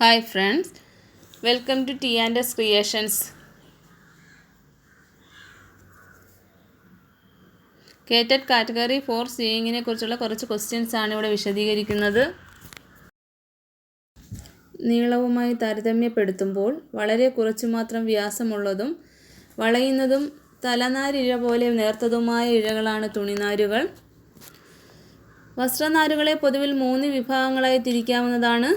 Hi friends, welcome to T&S Creations. കേറ്റഡ് category 4 സീയിങ്ങിനെ കുറിച്ചുള്ള കുറച്ച് ക്വസ്റ്റ്യൻസ് ആണ് ഇവിടെ വിശദീകരിക്കുന്നത്. നീളവുമായി താരതമ്യപ്പെടുത്തുമ്പോൾ വളരെ കുറച്ചു മാത്രം വ്യാസമുള്ളതും വളയുന്നതും തലനാരിഴ പോലെ നേർത്തതുമായ ഇഴകളാണ് തുണിനാരുകൾ. വസ്ത്രനാരുകളെ പൊതുവിൽ 3 വിഭാഗങ്ങളായി തിരിക്കാവുന്നതാണ്: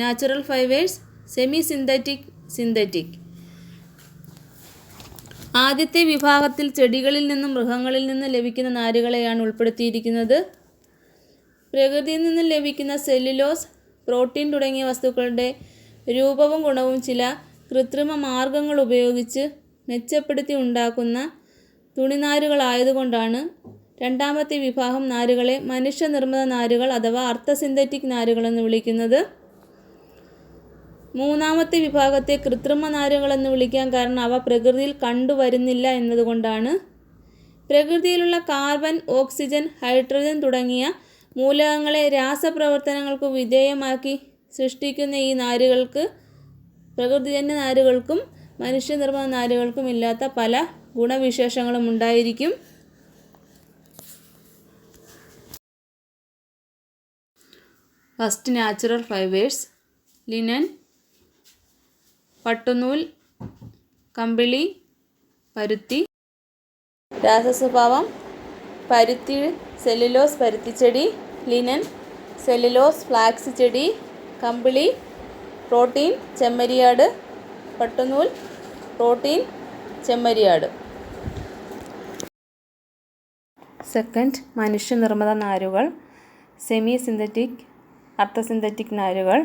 natural fibres, semi synthetic, synthetic. ആദ്യത്തെ വിഭാഗത്തിൽ ചെടികളിൽ നിന്നും മൃഗങ്ങളിൽ നിന്നും ലഭിക്കുന്ന നാരുകളെയാണ് ഉൾപ്പെടുത്തിയിരിക്കുന്നത്. പ്രകൃതിയിൽ നിന്നും ലഭിക്കുന്ന സെല്ലുലോസ്, പ്രോട്ടീൻ തുടങ്ങിയ വസ്തുക്കളുടെ രൂപവും ഗുണവും ചില കൃത്രിമ മാർഗങ്ങൾ ഉപയോഗിച്ച് മെച്ചപ്പെടുത്തി ഉണ്ടാക്കുന്ന തുണിനാരുകളായതുകൊണ്ടാണ് രണ്ടാമത്തെ വിഭാഗം നാരുകളെ മനുഷ്യനിർമ്മിത നാരുകൾ അഥവാ അർദ്ധസിന്തറ്റിക് നാരുകളെന്ന് വിളിക്കുന്നത്. മൂന്നാമത്തെ വിഭാഗത്തെ കൃത്രിമ നാരുകളെന്ന് വിളിക്കാൻ കാരണം അവ പ്രകൃതിയിൽ കണ്ടുവരുന്നില്ല എന്നതുകൊണ്ടാണ്. പ്രകൃതിയിലുള്ള കാർബൺ, ഓക്സിജൻ, ഹൈഡ്രജൻ തുടങ്ങിയ മൂലകങ്ങളെ രാസപ്രവർത്തനങ്ങൾക്ക് വിധേയമാക്കി സൃഷ്ടിക്കുന്ന ഈ നാരുകൾക്ക് പ്രകൃതിജന്യ നാരുകൾക്കും മനുഷ്യനിർമ്മിത നാരുകൾക്കും ഇല്ലാത്ത പല ഗുണവിശേഷങ്ങളും ഉണ്ടായിരിക്കും. First, natural fibres. ലിനൻ, പട്ടുനൂൽ, കമ്പിളി, പരുത്തി. രാസസ്വഭാവം: പരുത്തി സെല്ലുലോസ് പരുത്തിച്ചെടി, ലിനൻ സെല്ലുലോസ് ഫ്ലാക്സ് ചെടി, കമ്പിളി പ്രോട്ടീൻ ചെമ്മരിയാട്, പട്ടുനൂൽ പ്രോട്ടീൻ ചെമ്മരിയാട്. സെക്കൻഡ്, മനുഷ്യനിർമ്മിത നാരുകൾ. സെമി സിന്തറ്റിക്, അർദ്ധസിന്തറ്റിക് നാരുകൾ.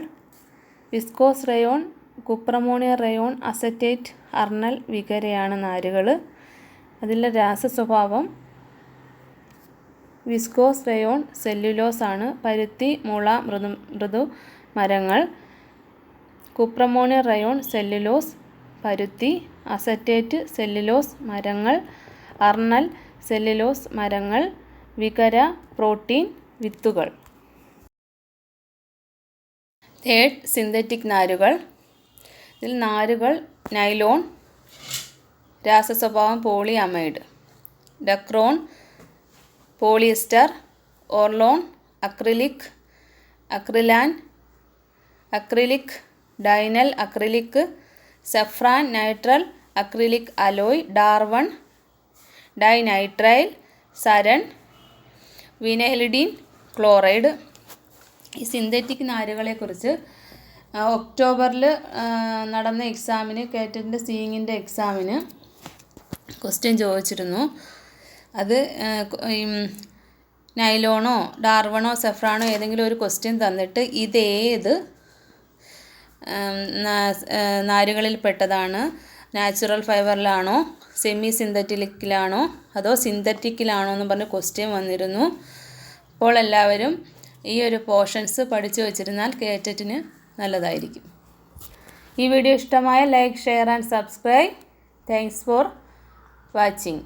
വിസ്കോസ് റയോൺ, കുപ്രമോണിയ റയോൺ, അസറ്റേറ്റ്, അർണൽ, വികരയാണ് നാരുകൾ. അതിലെ രാസസ്വഭാവം: വിസ്കോസ് റയോൺ സെല്ലുലോസ് ആണ്. പരുത്തി, മുള, മൃദു മരങ്ങൾ. കുപ്രമോണിയ റയോൺ സെല്ലുലോസ്, പരുത്തി. അസറ്റേറ്റ് സെല്ലുലോസ്, മരങ്ങൾ. അർണൽ സെല്ലുലോസ്, മരങ്ങൾ. വികര പ്രോട്ടീൻ, വിത്തുകൾ. തേർഡ്, സിന്തറ്റിക് നാരുകൾ. ഇതിൽ നാരുകൾ: നൈലോൺ, രാസസ്വഭാവം poly amide. Dacron, polyester. Orlon, acrylic, Acrilan, acrylic, Dynel acrylic. Zefran, nitrile acrylic alloy. Darvan, dinitrile. Saran, vinylidene chloride. ഈ synthetic നാരുകളെക്കുറിച്ച് ഒക്ടോബറിൽ നടന്ന എക്സാമിന്, കേറ്റഡിൻ്റെ സീയിങ്ങിൻ്റെ എക്സാമിന് ക്വസ്റ്റ്യൻ ചോദിച്ചിരുന്നു. അത് നൈലോണോ ഡാർവണോ സഫ്രാനോ ഏതെങ്കിലും ഒരു ക്വസ്റ്റ്യൻ തന്നിട്ട് ഇതേത് നാരുകളിൽ പെട്ടതാണ്, നാച്ചുറൽ ഫൈബറിലാണോ സെമി സിന്തറ്റിക്കിലാണോ അതോ സിന്തറ്റിക്കിലാണോ എന്ന് പറഞ്ഞ് ക്വസ്റ്റ്യൻ വന്നിരുന്നു. അപ്പോൾ എല്ലാവരും ഈ ഒരു പോർഷൻസ് പഠിച്ചു വച്ചിരുന്നാൽ കേറ്ററ്റിന് നല്ലതായിരിക്കും. ഈ വീഡിയോ ഇഷ്ടമായ like, share and subscribe. Thanks for watching.